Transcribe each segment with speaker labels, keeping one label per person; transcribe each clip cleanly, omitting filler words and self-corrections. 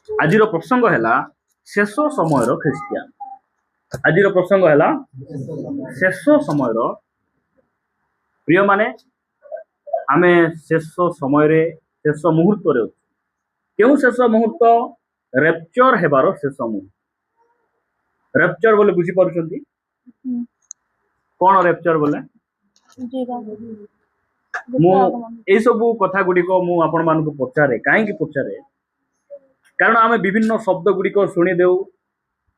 Speaker 1: आज प्रसंग है शेष समय ख्रिस्टियान। आज प्रसंग है शेष समय प्रिय माने आमे शेष समय शेष मुहूर्त रे क्यों शेष मुहूर्त रेप्चर हेबार शेष मुहूर्त। रेप्चर बोले बुझी पारुछंती कौन रेप्चर बोले मु ए सब कथा गुड़िक मु आपण मानक पचारे कहीं पचारे कारण आमे विभिन्न शब्द गुड़िक शुणी देउ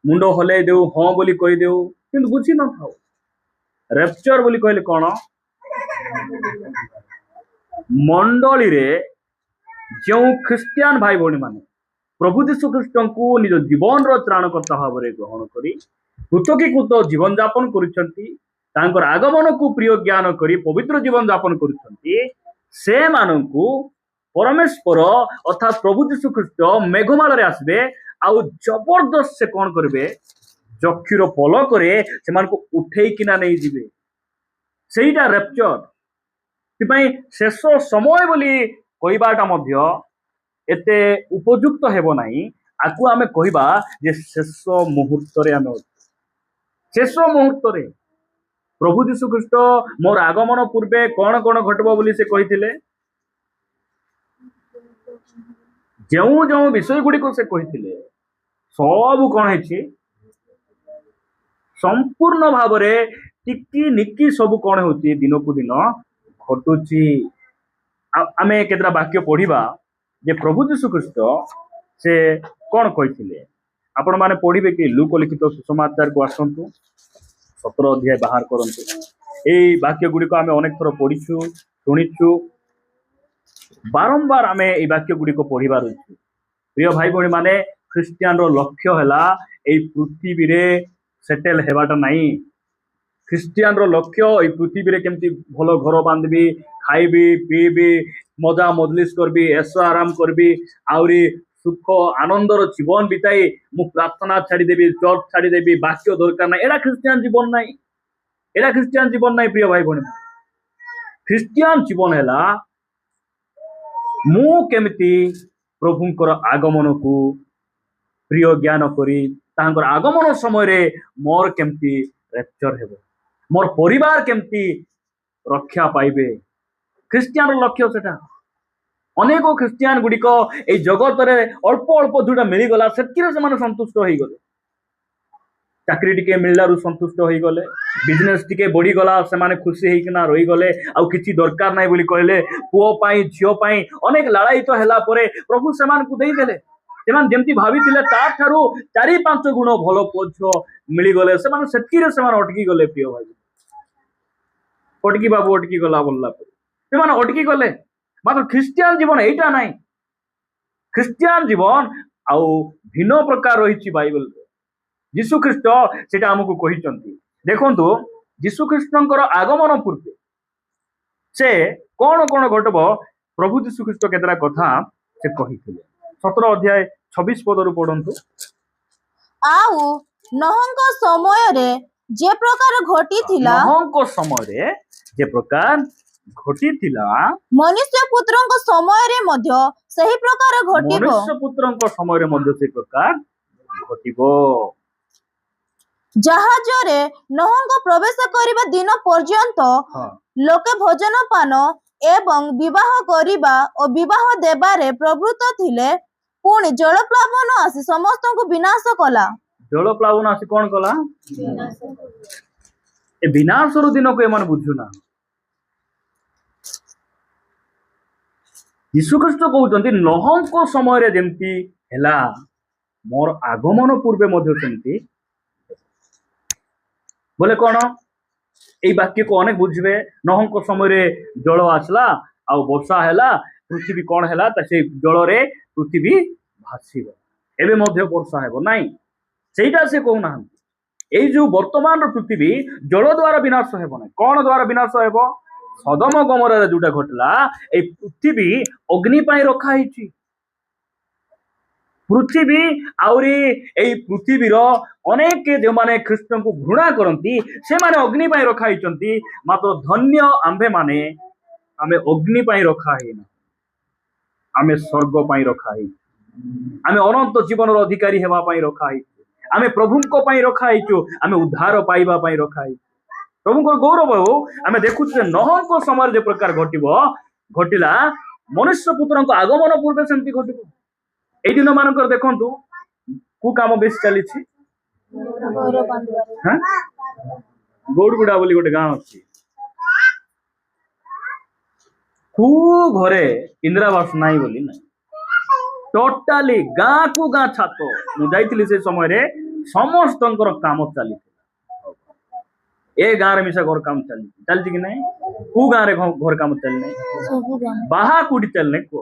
Speaker 1: मुंड हलै देउ हाँ बोली कही देउ किंतु बुझी न थाउ। रेप्चर बोली कहले कौन मंडली रे जो ख्रिस्टियान भाई भौणी माने प्रभु यीशु ख्रिस्ट को निज जीवन त्राणकर्ता भाव में ग्रहण करी कृतकीकृत जीवन यापन करुछंती तांकर आगमन को प्रिय ज्ञान करी पवित्र जीवन यापन करुछंती से माननकु परमेश्वर अर्थात प्रभु यीशु ख्रिस्ट मेघमाल रे आसबे आउ जबरदस्त से कौन करेंगे चक्षुर पलक से उठे किना नहीं जीवे सेटा रेप्चर शेष समय बोली कहबाटा मध्य एते उपयुक्त हेबो नाही। आकु आमे कहबा जे शेष मुहूर्त रे आमे शेष मुहूर्त रे प्रभु यीशु ख्रिस्ट मोर आगमन पूर्वे कौन कौन घटबो बोली से कहिथिले जो जो विषय गुड़ी को से कहिथिले सब कौन है संपूर्ण भाव में टिकी निकी सब कौन हो दिन को दिन घटुची। आमे केतरा वाक्य पढ़िबा जे प्रभु यीशु ख्रिस्ट से कौन कहिथिले आपण माने पढ़िबे कि लूक लिखित सुसमाचार को आसंतु 17 अध्याय बाहर करंतु। एई वाक्य गुड़ी को आमे अनेक थर पढ़िछु सुनिछु बारंबार आमे एई वाक्य गुड़ी को पढ़िबार अछि। प्रिय भाई भौणी माने ख्रिस्टियान रो लक्ष्य हैला एई पृथ्वी रे सेटल हेबाटा नाही। ख्रिस्टियान रो लक्ष्य एई पृथ्वी रे केमती भलो घर बांधबी खाइबी पीबी मजा मजलिस करबी ऐश आराम करबी आउरी सुख आनंदर जीवन बिताई मु प्रार्थना छाड़ी देबी चर्च छाड़ी देबी वाक्य दरकार ना एडा ख्रिस्टियान जीवन नाही। एडा ख्रिस्टियान जीवन नाही प्रिय भाई भौणी। ख्रिस्टियान जीवन हैला मु केमती प्रभुंकर आगमन को प्रिय ज्ञान करी तांकर आगमन समय रे मोर केमती रेप्चर हेबो मोर परिवार केमती रक्षा पाइबे ख्रिस्टियान लक्ष्य सेटा। अनेक ख्रिस्टियान गुड़िक ए जगत रे अल्प अल्प जोटा मिल गला सेतिरे से माने संतुष्ट होई गले चाकरी टिके मिललारु संतुष्ट होई गले बिजनेस टिके बढ़ी गला से माने खुशी होई किना रही गले आउ किछि दरकार नाही बोली कहले पुओ पाई झियो पाई अनेक लड़ाई तो हैला परे प्रभु सेमान को देई देले सेमान जेमती भाबिथिले ता थारु 4-5 गुण भलो पोझ मिली गले सेमान सेतिरे सेमान अटकी गले। प्रिय भाई अटकी बाबू अटकी गला बोलला सेमान अटकी गले मात्र ख्रिस्टियान जीवन एटा नाही। ख्रिस्टियान जीवन आउ भिन्न प्रकार रही बाइबल यीशु ख्रिस्ट सेटा हमकु कहिचंती देखंतु यीशु ख्रिस्टंकर आगमन पूर्वे से कौन कौन घटब प्रभु यीशु ख्रिस्ट केतरा कथा से कहिथिले 17 अध्याय 26 पदरु पढंतु।
Speaker 2: आउ नहंक समय रे जे प्रकार घटी थिला
Speaker 1: नहंक समय रे जे प्रकार घटी थिला
Speaker 2: मनुष्य पुत्रंक समय रे मध्य सही प्रकार घटिबो
Speaker 1: मनुष्य पुत्रंक समय रे मध्य से प्रकार घटिबो।
Speaker 2: जहाज रे नहंक प्रवेश करिबा दिन पर्यंत लोके भोजन पान एवं विवाह करिबा और विवाह देबारे प्रवृत्त थिले पुणी जलप्लावन आसी समस्त को विनाश कला।
Speaker 1: जलप्लावन आसी कौन कला ए विनाश रो दिन को एमान बुझुना। यीशु ख्रिस्ट कहउचंती नहंक समय रे जेमती हैला मोर आगमन पूर्वे मध्य सेमती बोले कौन ए वाक्य को अनेक बुझे नहंक समय रे जल आसला आ वर्षा हैला पृथ्वी कौन हैला से जल रे पृथ्वी भासीब एबे मध्य वर्षा हेबो नाही सेटा से कहूना एई जो वर्तमान रो पृथ्वी जल द्वारा विनाश हेबो नाही कौन द्वारा विनाश हेबो सदम गमरा रे जोटा घटला ए पृथ्वी अग्नि पाई रखा हिची पृथ्वी आउरी एई पृथ्वी रो अनेक जो माने ख्रिस्ट को घृणा करंती से माने अग्नि पाई रखा हिचंती मात्र धन्य आंबे माने आमे अग्नि पाई रखा हिना आमे स्वर्ग पाई रखा हि आमे अनंत जीवन अधिकारी हेबा पई रखा है आमे प्रभुଙ୍କ ପାଇଁ रखा ହେଇଛୁ आमे उद्धार पाइबा ପାଇଁ रखा है प्रभुଙ୍କର गौरव हो आमे देखुଛୁ ଯେ ନହଙ୍କ ସମୟରେ ଯେ ପ୍ରକାର ଘଟିଲା ମନୁଷ୍ୟ ପୁତ୍ରଙ୍କ ଆଗମନ ପୂର୍ବେ ସେମିତି ଘଟିବ ଏଇ ଦିନ ମାନଙ୍କର ଦେଖନ୍ତୁ को काम बेस चली गौड़गुड़ा बोली गोटे गाँ अच्छी कु घरे इंदिरावास नाई बोली ना टोटाली गाँ को गाँ छात मुझे से समय रे समस्त काम चली ए गाँ रे मिसा घर काम चली चलती कि नहीं कु गाँ रे घर काम चली नहीं बाहा कूटी चल नहीं को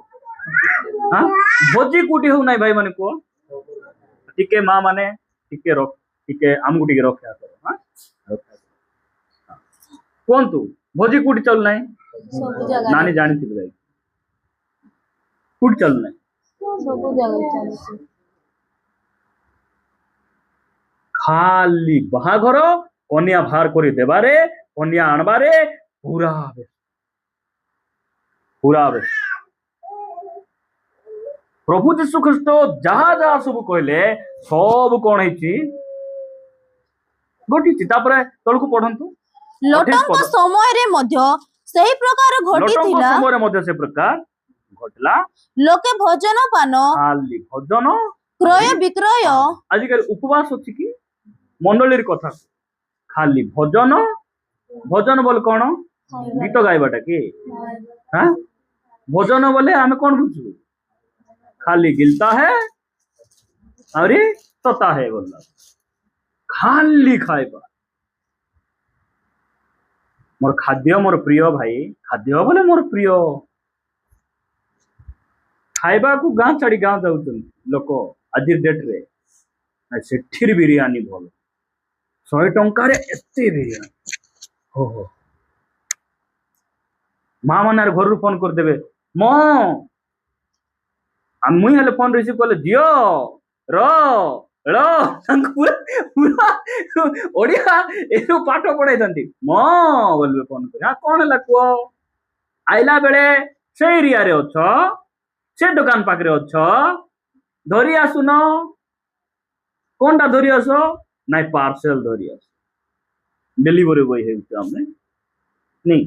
Speaker 1: हाँ भोजी कूटी हो नहीं भाई माने को टिके माँ माने टिके रख टिके आमको टिके रखा करो हाँ कौन तू भोजी कूटी चल नहीं नानी जानी थी भाई कूटी चल नहीं खाली बाहाघर कन्या बाहर कर देबारे कन्या आणबारे पूरा प्रभु जीशु ख्रीस्ट जहाँ जहाँ सब कहले सब कौन है घटी तलकू पढ़ंतु
Speaker 2: लोटंक समय रे मध्य सही प्रकार घटिथिला
Speaker 1: समय रे मध्य से प्रकार घटला
Speaker 2: लोके भोजन पान
Speaker 1: खाली भोजन
Speaker 2: क्रय विक्रय
Speaker 1: आजिकल उपवास अछि कि मंडलीर कथा खाली भोजन भोजन बोल कौन गीत गाइबाटा कि हाँ भोजन बोले आमे कौन बुझू खाली गिलता है अरे तोता है बोला खाली खाइबा मोर खाद्य मोर प्रिय भाई खाद्य बोले मोर प्रिय खाइबा को गाँ छाड़ी गाँ जाऊँ लोक आज डेट रे सेठिर बिरियानी भल 100 टंका रे एते बिरियानी हो माँ माने घर रू फोन कर देबे मो मुई हेले फोन रिसीव कले दियो रो रो पूरा पूरा ओडिया एरो पाठ पढ़ाई थांती मो बोलबे फोन कर हां कोन हला को आइला बेले से एरिया रे अछ से दुकान पाखरे अछ धरी आसुन कोनटा धरी आसो नाइ पार्सल धरी आस डिलीवरी बॉय है हमने नहीं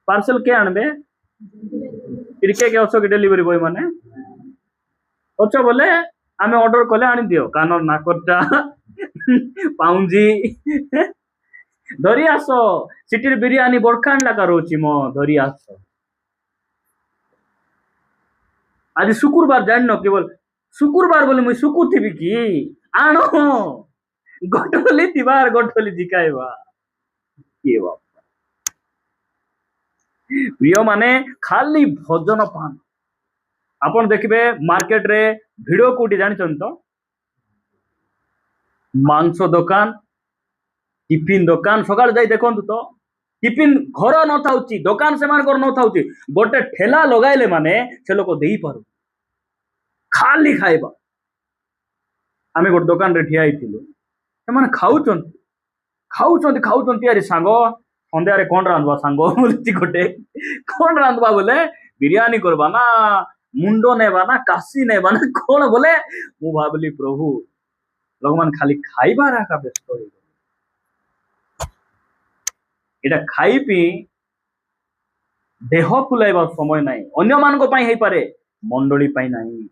Speaker 1: पार्सल के आनबे तिरके के असो के डिलीवरी बॉय माने अच्छा बोले आमे ऑर्डर कले आनी दियो कान नाकटा पाउंजी धरी आसो सिटीर बिरयानी बड़खान लाका रोची मो धरी आसो आज शुक्रवार जान न केवल शुक्रवार बोले मुई सुकु थिबी की आनो गठोली तिबार गठोली जिकाइबा के बाप प्रिय माने खाली भोजन पान आपण देखिबे मार्केट रे भिड़ो कोटी जानिछन तो मांस दुकान टिफिन दुकान सकाळ जाई देखंतु तो टिफिन घर न थाउची दुकान से मान कर न थाउची गोटे ठेला लगाइले माने से लोक देई पारु खाली खाइबा आमे गोटे दुकान रे ठिया आइथिलु से माने खाउचंती अरे सांगो संध्या रे कोन रांधबा सांगो बोलती गोटे कोन रांधबा बोले बिरयानी करबा ना मुंडो नेबा ना काशी नेबा ना कोन बोले मु भाबली प्रभु भगवान खाली खाइबा राखा व्यस्त हो एटा खाई पी देह फुलाइबा समय नाही अन्य मानको पई हेई पारे मंडली पई नाही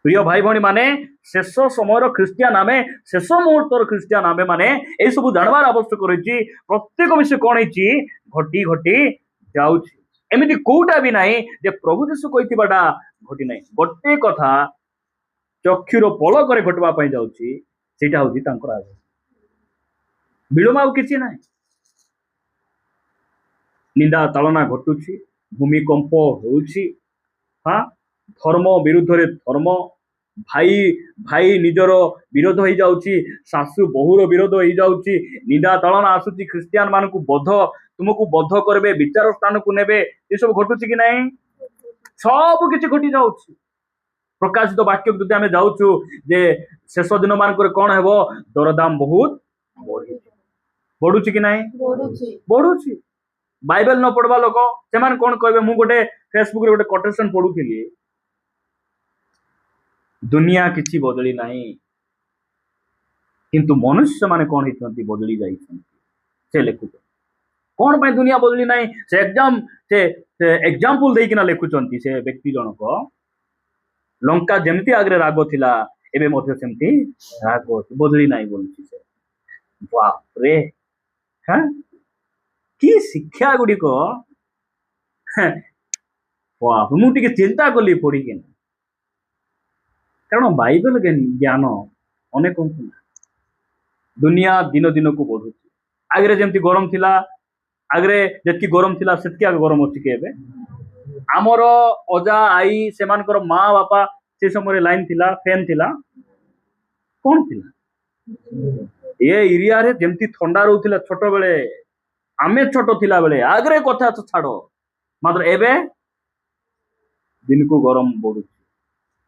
Speaker 1: प्रिय भाई भणी माने शेष समय ख्रिस्टियान आमे शेष मुहूर्तर ख्रिस्टियान आमे माने ए सब जानबार आवश्यक रही प्रत्येक विषय कौन है घटी घटी जाउछि एमिति कोटा भी नाही जे प्रभु यीशु कहिथिबाटा घटी नाही गोटे कथा चक्षुर पलक रे घटवा पई जाउछि सेटा होछि तांकर आगे बिलोमा किछि नाही निंदा तालना घटुछि भूमिकंप होउछि हाँ धर्म विरुद्ध रे धर्म भाई भाई निजर विरोध हो जाउछि सासु बहुर विरोध हो जाउछि निंदा तालना आसुछि ख्रिस्टियान मानकु बद्ध तुमको बद्ध करबे विचार स्थान को नेबे ए सब घटुछि कि नाही सब किछि घटी जाउछि प्रकाशित वाक्य जदि आमे जाउछु जे शेष दिन मानकर कोन हेबो दरदाम बहुत बढ़ुछि कि नाही बढ़ुछि बाइबल न पढ़वा लोक से कोन कहबे मु गोटे फेसबुक रे गोटे कोटेशन पढुथिली दुनिया किछि बदली नाही किंतु मनुष्य माने कौन होइछंती बदली जाइछंती से लेखुछ कौन ପାଇଁ दुनिया बदली नाही से एग्जांपल देकिना लेखुचंती से व्यक्ति जनक लंका जेमती आगरे राग थिला एबे मध्य सेमती राग बदली नाही बोलछि से बाप रे हां की शिक्षा गुडी को वाह मु टिके चिंता कली पड़ी के कारण बाइबल ज्ञान अनेक दुनिया दिन दिन को बढ़ुची आगरे जेमती गरम थिला आगरे जेतकी गरम थिला सेतकी आगे गरम अछि के एबे आमर अजा आई सेमानकर माँ बापा से समय लाइन थिला फैन थिला कौन थिला ये एरिया रे जेमती ठंडा रहउथिला छोट बेले आमे छोट थिला बेले आगरे कथा तो छाड़ो मात्र एबे दिन को गरम बढ़ुची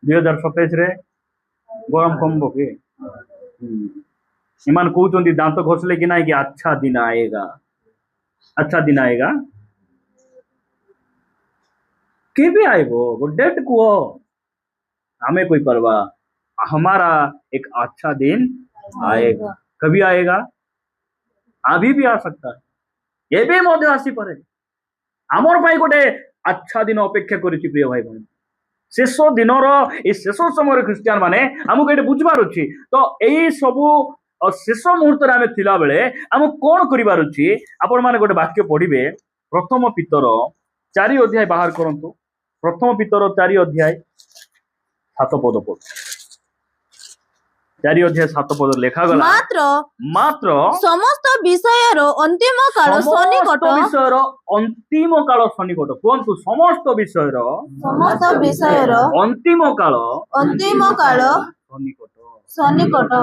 Speaker 1: 2027 रे गरम कम बके इमान कहते दांत घोषले कि ना कि अच्छा दिन आएगा केबे आएगो डेट को हमें कोई परवाह हमारा एक अच्छा दिन आएगा कभी आएगा अभी भी आ सकता है एबे मध्य आसी परे आमर भाई गोटे अच्छा दिन अपेक्षा करिछि प्रिय भाई बहन शेष दिन शेष समय ख्रिस्टियान माने आमको ये बुझबार अच्छी तो यही सबू शेष मुहूर्त आम थिला बेले आम कौन करिबार अछि आपण माने गोटे वाक्य पढ़िबे प्रथम पितर 4 अध्याय बाहर करंतु प्रथम पितर 4 अध्याय 7 पद पढ़ 4 अध्याय 7 पद लेखा गला मात्र
Speaker 2: समस्त विषयर अंतिम काल सनिकट
Speaker 1: विषयर अंतिम काल सनिकट कहंतु समस्त विषयर अंतिम काल सनिकट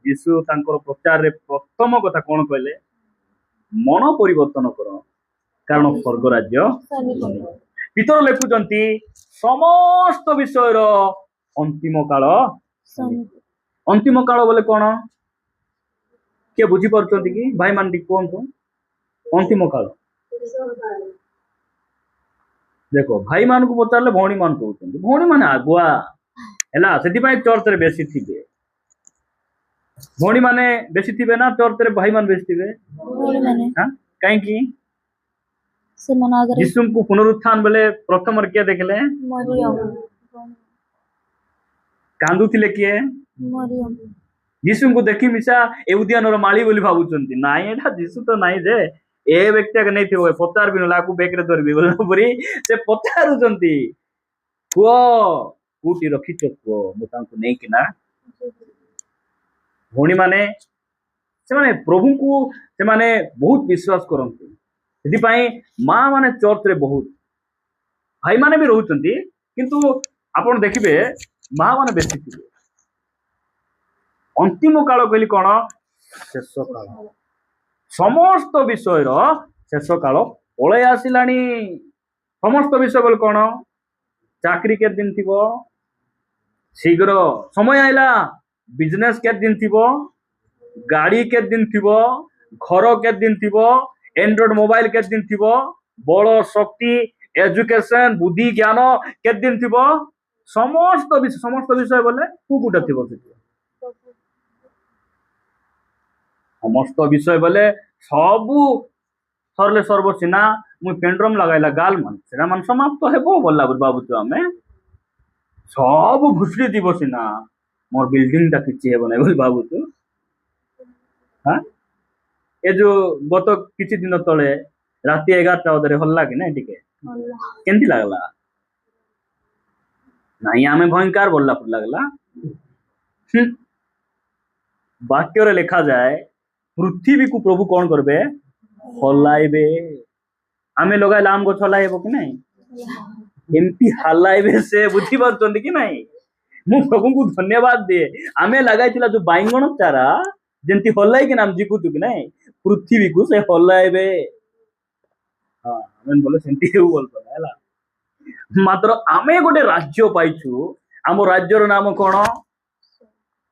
Speaker 1: यीशु तांकर प्रचार रे प्रथम कथा कोन कहले मन परिवर्तन कर कारण स्वर्ग राज्य पितर लेखुचंती समस्त विषयर अंतिम काल बोले कौन किए बुझी पार्टी कि भाई मान कहतु अंतिम काल देखो भाई मान को पचारे भौणी मान कहते भौणी मान आगुआ है से चर्च रे बेसी थी भौणी माने बेसी थी ना चर्च रे भाई मान बेसी थी कहीं यीशु को पुनरुत्थान बेले प्रथम किए देखले कांदुथिले किए यीशु को देखी मिसा एउदियान माली बोली भावुचंती नाई एटा यीशु तो नाई जे ए व्यक्ति के नहीं थी पचार भी लाकू बेकरे धरबी बोली से पचारुचंती कुओ कोठी रखिछ कुओ मु तांको नै किना भौणी माने से माने प्रभु को से माने बहुत विश्वास करंती सेति पई मां माने चर्च रे बहुत भाई माने भी रहउचंती किंतु आपण देखिबे मां माने बेसी थी अंतिम काल कहली कौन शेष काल समस्त विषय शेष काल पलि आसिलानी समस्त विषय बोले कौन चाकरी के दिन थी शीघ्र समय आइला बिजनेस के दिन थी गाड़ी के दिन थी घर के दिन थी एंड्रॉइड मोबाइल के दिन थी बल शक्ति एजुकेशन बुद्धि ज्ञान के दिन थी समस्त विषय बोले कुकुटा थी समस्त विषय बोले सबू सरले सर्वसीना मुई पेंड्रम लगाइला गाल मन सेना मन समाप्त हेबो बोला बाबू आमे सब घुसरी दिबो सीना मोर बिल्डिंग ता किछि हेबो नै बोल बाबू तू हां ए जो गत किछि दिन तळे राति 11टा बजे हल्ला कि नै टिके केंदी लागला नाही आमे भयंकर बोलला पुर लागला वाक्य रे लिखा जाए पृथ्वी को प्रभु कौन करबे हलाइबे आमे लगाय लाम गछ हलाइबो कि नै एमती हलाइबे से बुझी पारछन कि नै मु प्रभु को धन्यवाद दे आमे लगाइतिला जो बाइंगण चारा जेंती हलाई के नाम जिकुतु कि नै पृथ्वी को से हलाइबे हां आमे बोले सेंती हेउ बोल पला मात्र आमे गोटे राज्य पाइछु आम राज्यर नाम कौन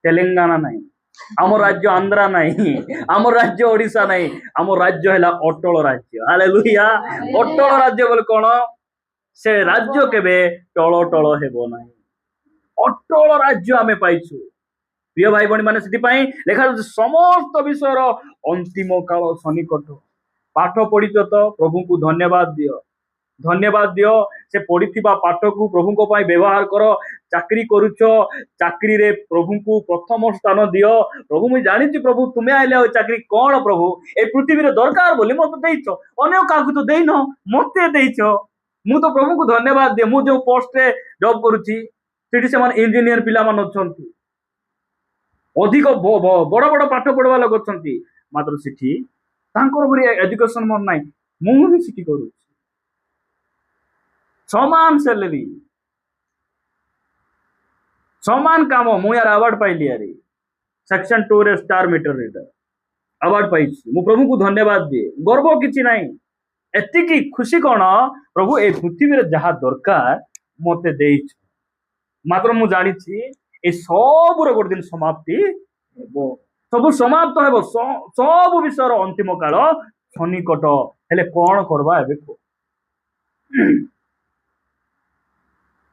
Speaker 1: तेलंगाना नहीं आम राज्य आंध्रा नहीं आम राज्य ओडिशा नहीं आम राज्य है अटल राज्य हालेलुया अटल राज्य बोले कौन से राज्य केबे टल टल हेबो नहीं ଅଟଳ ରାଜ୍ୟ ଆମେ ପାଇଛୁ। ପ୍ରିୟ ଭାଇ ଭଉଣୀ ମାନେ, ସେଥିପାଇଁ ଲେଖାଯାଉଛି ସମସ୍ତ ବିଷୟର ଅନ୍ତିମ କାଳ ସନ୍ନିକଟ। ପାଠ ପଢିଛ ତ ପ୍ରଭୁଙ୍କୁ ଧନ୍ୟବାଦ ଦିଅ, ଧନ୍ୟବାଦ ଦିଅ। ସେ ପଢିଥିବା ପାଠକୁ ପ୍ରଭୁଙ୍କ ପାଇଁ ବ୍ୟବହାର କର। ଚାକିରି କରୁଛ, ଚାକିରିରେ ପ୍ରଭୁଙ୍କୁ ପ୍ରଥମ ସ୍ଥାନ ଦିଅ। ପ୍ରଭୁ ମୁଁ ଜାଣିଛି ପ୍ରଭୁ ତୁମେ ଆଇଲେ ଆଉ ଚାକିରି କଣ ପ୍ରଭୁ, ଏ ପୃଥିବୀରେ ଦରକାର ବୋଲି ମତେ ଦେଇଛ, ଅନ୍ୟ କାହାକୁ ତ ଦେଇନ, ମତେ ଦେଇଛ। ମୁଁ ତ ପ୍ରଭୁଙ୍କୁ ଧନ୍ୟବାଦ ଦିଏ। ମୁଁ ଯୋଉ ପୋଷ୍ଟରେ ଜବ୍ କରୁଛି ସେଠି ସେମାନେ ଇଞ୍ଜିନିୟର ପିଲାମାନେ ଅଛନ୍ତି, ଅଧିକ ବଡ ବଡ ପାଠ ପଢିବା ଲୋକ ଅଛନ୍ତି, ମାତ୍ର ସେଠି ତାଙ୍କର ଭଳି ଏଜୁକେସନ ମୋର ନାହିଁ। ମୁଁ ବି ସେଠି କରୁଛି, ସମାନ ସାଲେରୀ, ସମାନ କାମ। ମୁଁ ୟାର ଆୱାର୍ଡ ପାଇଲି, ଆରେ ସେକ୍ସନ 2 ରେ ଷ୍ଟାର ମିଟର ରିଡର ଆୱାର୍ଡ ପାଇଛି। ମୁଁ ପ୍ରଭୁଙ୍କୁ ଧନ୍ୟବାଦ ଦିଏ, ଗର୍ବ କିଛି ନାହିଁ। ଏତିକି ଖୁସି କଣ, ପ୍ରଭୁ ଏ ପୃଥିବୀରେ ଯାହା ଦରକାର ମତେ ଦେଇଛ। ମାତ୍ର ମୁଁ ଜାଣିଛି ଏ ସବୁର ଗୋଟେ ଦିନ ସମାପ୍ତି ହେବ, ସବୁ ସମାପ୍ତ ହେବ, ସବୁ ବିଷୟର ଅନ୍ତିମ କାଳ ସନ୍ନିକଟ। ହେଲେ କଣ କରିବା ଏବେ କୁହ,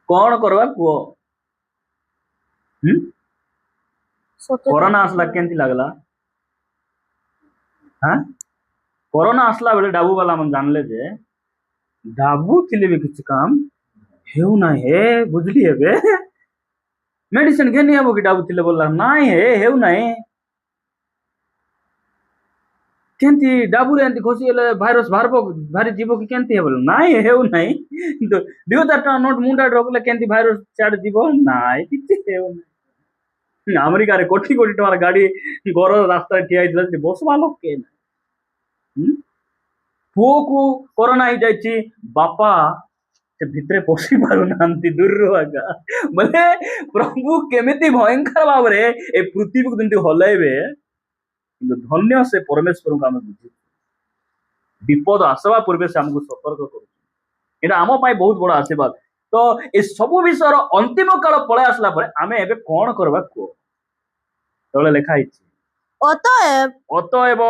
Speaker 1: କଣ କରିବା କୁହ? କରୋନା ଆସିଲା କେମିତି ଲାଗିଲା? କରୋନା ଆସିଲା ବେଳେ ଡାବୁ ବାଲା ମାନେ ଜାଣିଲେ ଯେ ଡାବୁ ଥିଲେ ବି କିଛି କାମ ହେଉନାହିଁ। ହେ ବୁଝଲି, ଏବେ ମେଡିସିନ ଘେନି ହବ କି? ଡାବୁ ଥିଲେ ବୋଲା ନାଇଁ, ହେ ହେଉନାହିଁ। କେମିତି ଡାବୁରେ ଏମିତି ଘଷି ଗଲେ ଭାଇରସ ବାହାରିବ, ବାହାରି ଯିବ କି କେମିତି ହେବ? ନାଇଁ, ହେଉନାହିଁ। 2000 ଟଙ୍କା ନୋଟ ମୁଣ୍ଡରେ ରଖିଲେ କେମିତି ଭାଇରସ ସିଆଡେ ଯିବ? ନାଇଁ, କିଛି ହେଉନାହିଁ। ଆମେରିକାରେ କୋଟି କୋଟି ଟଙ୍କାର ଗାଡି ଘର ରାସ୍ତାରେ ଠିଆ ହେଇଥିଲା, ସେଠି ବସବା ଲୋକ କେ ନାହିଁ। ପୁଅକୁ କରୋନା ହେଇଯାଇଛି, ବାପା ସେ ଭିତରେ ପଶି ପାରୁନାହାନ୍ତି ଦୂରରୁ ଆକା। ବୋଲେ ପ୍ରଭୁ କେମିତି ଭୟଙ୍କର ଭାବରେ ଏ ପୃଥିବୀକୁ ଯେମିତି ହଲେଇବେ। କିନ୍ତୁ ଧନ୍ୟ ସେ ପରମେଶ୍ୱରଙ୍କୁ ଆମେ ବୁଝୁ, ବିପଦ ଆସିବା ପୂର୍ବେ ସେ ଆମକୁ ସତର୍କ କରୁଛୁ। ଏଇଟା ଆମ ପାଇଁ ବହୁତ ବଡ ଆଶୀର୍ବାଦ। ତ ଏ ସବୁ ବିଷୟର ଅନ୍ତିମ କାଳ ପଳେଇ ଆସିଲା ପରେ ଆମେ ଏବେ କଣ କରିବା କୁହ? ତଳେ ଲେଖା ହେଇଛି, ଅତଏବ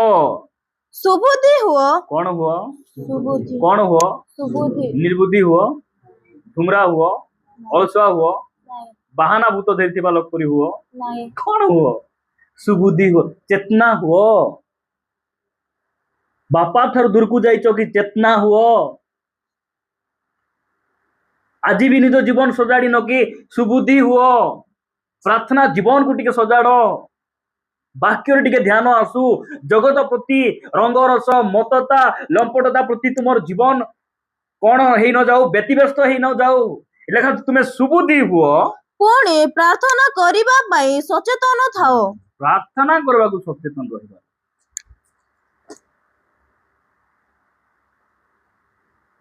Speaker 2: ସୁବୁଦ୍ଧି ହୁଅ।
Speaker 1: କଣ ହୁଅ?
Speaker 2: ସୁବୁଦ୍ଧି।
Speaker 1: କଣ ହୁଅ?
Speaker 2: ସୁବୁଦ୍ଧି।
Speaker 1: ନିର୍ବୁଦ୍ଧି ହୁଅ, ଠୁମରା ହୁଅ, ଅଳସୁଆ ହୁଅ, ବାହାନା ଭୂତ ଧରିଥିବା ଲୋକ ପରି ହୁଅ। କଣ ହୁଅ? ସୁବୁଦ୍ଧି ହୁଅ, ଚେତନା ହୁଅ। ବାପା ଠାରୁ ଦୂରକୁ ଯାଇଛ କି? ଚେତନା ହୁଅ। ଆଜି ବି ନିଜ ଜୀବନ ସଜାଡି ନ କି? ସୁବୁଦ୍ଧି ହୁଅ। ପ୍ରାର୍ଥନା ଜୀବନକୁ ଟିକେ ସଜାଡ, ବାକ୍ୟରେ ଟିକେ ଧ୍ୟାନ ଆସୁ। ଜଗତ ପ୍ରତି ରଙ୍ଗରସ, ମତତା, ଲମ୍ପଟତା ପ୍ରତି ତୁମର ଜୀବନ କଣ ହେଇ ନ ଯାଉ, ବ୍ୟତିବ୍ୟସ୍ତ ହେଇ ନ ଯାଉ। ଲେଖା ତୁମେ ସୁବୁଦ୍ଧି ହୁଅ,
Speaker 2: ପୁଣି ପ୍ରାର୍ଥନା କରିବା ପାଇଁ ସଚେତନ ଥାଅ।
Speaker 1: ପ୍ରାର୍ଥନା କରିବାକୁ ସଚେତନ ରହିବା।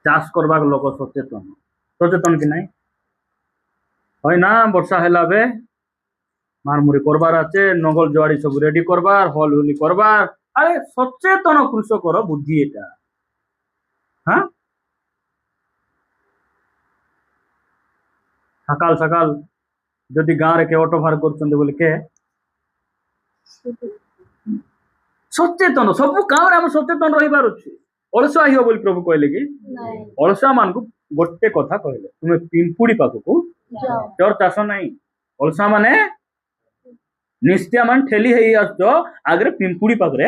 Speaker 1: ଚାଷ করবার লোক সচেতন, সচেতন কি নাই? হয় না, বর্ষা হেলা বে মারমুরি করবার আছে, নগল জোয়ারি সব রেডি করবার, হল হুলি করবার। আরে সচেতন কৃষকর বুদ্ধি এটা। হ্যাঁ, সকাল সকাল যদি গাঁরে কে অটো ভার করছেন বলে কে সচেতন, ସବୁ କାମରେ ଆମେ ସଚେତନ ରହିବାର ଅଛି। ଅଳସୁଆ ହେଇବ ବୋଲି ପ୍ରଭୁ କହିଲେ କି? ଅଳସୁଆ ମାନଙ୍କୁ ଗୋଟେ କଥା କହିଲେ, ତୁମେ ପିମ୍ପୁଡି ପାଖକୁ ଚୋର ଚାଷ ନାହିଁ। ଅଳସୁଆ ମାନେ ନିଶ୍ଚୟ ମାନେ ଠେଲି ହେଇ ଆସୁଛ, ଆଗରେ ପିମ୍ପୁଡି ପାଖରେ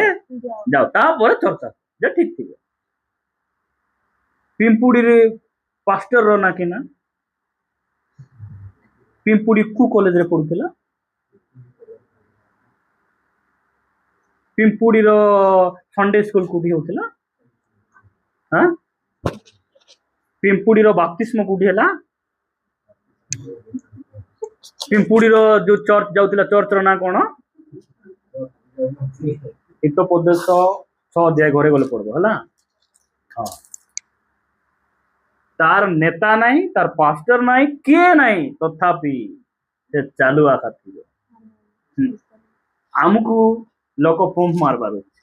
Speaker 1: ଯାଅ, ତାପରେ ଚୋର ଚାଷ, ଯେ ଠିକ ଥିବ। ପିମ୍ପୁଡିରେ ପାଷ୍ଟର ର ନା କି ନା? ପିମ୍ପୁଡି କୁ କଲେଜରେ ପଢୁଥିଲା? ପିମ୍ପୁଡିର ସଣ୍ଡେ ସ୍କୁଲ କୋଉଠି ହଉଥିଲା? ପିମ୍ପୁଡିର ବାପ୍ତିସ୍ମ କୋଉଠି ହେଲା? ପିମ୍ପୁଡିର ଯୋଉ ଚର୍ଚ୍ଚ ଯାଉଥିଲା, ଚର୍ଚ୍ଚର ନାଁ କଣ? ହିତୋପଦେଶ 6 ଅଧ୍ୟାୟ ଘରେ ଗଲେ ପଡିବ ହେଲା। ହଁ, ତାର ନେତା ନାହିଁ, ତାର ପାଷ୍ଟର ନାହିଁ, କିଏ ନାହିଁ, ତଥାପି ସେ ଚାଲୁଆ ଥିବ। ଆମକୁ ଲୋକ ପମ୍ପ ମାରବାର ଅଛି,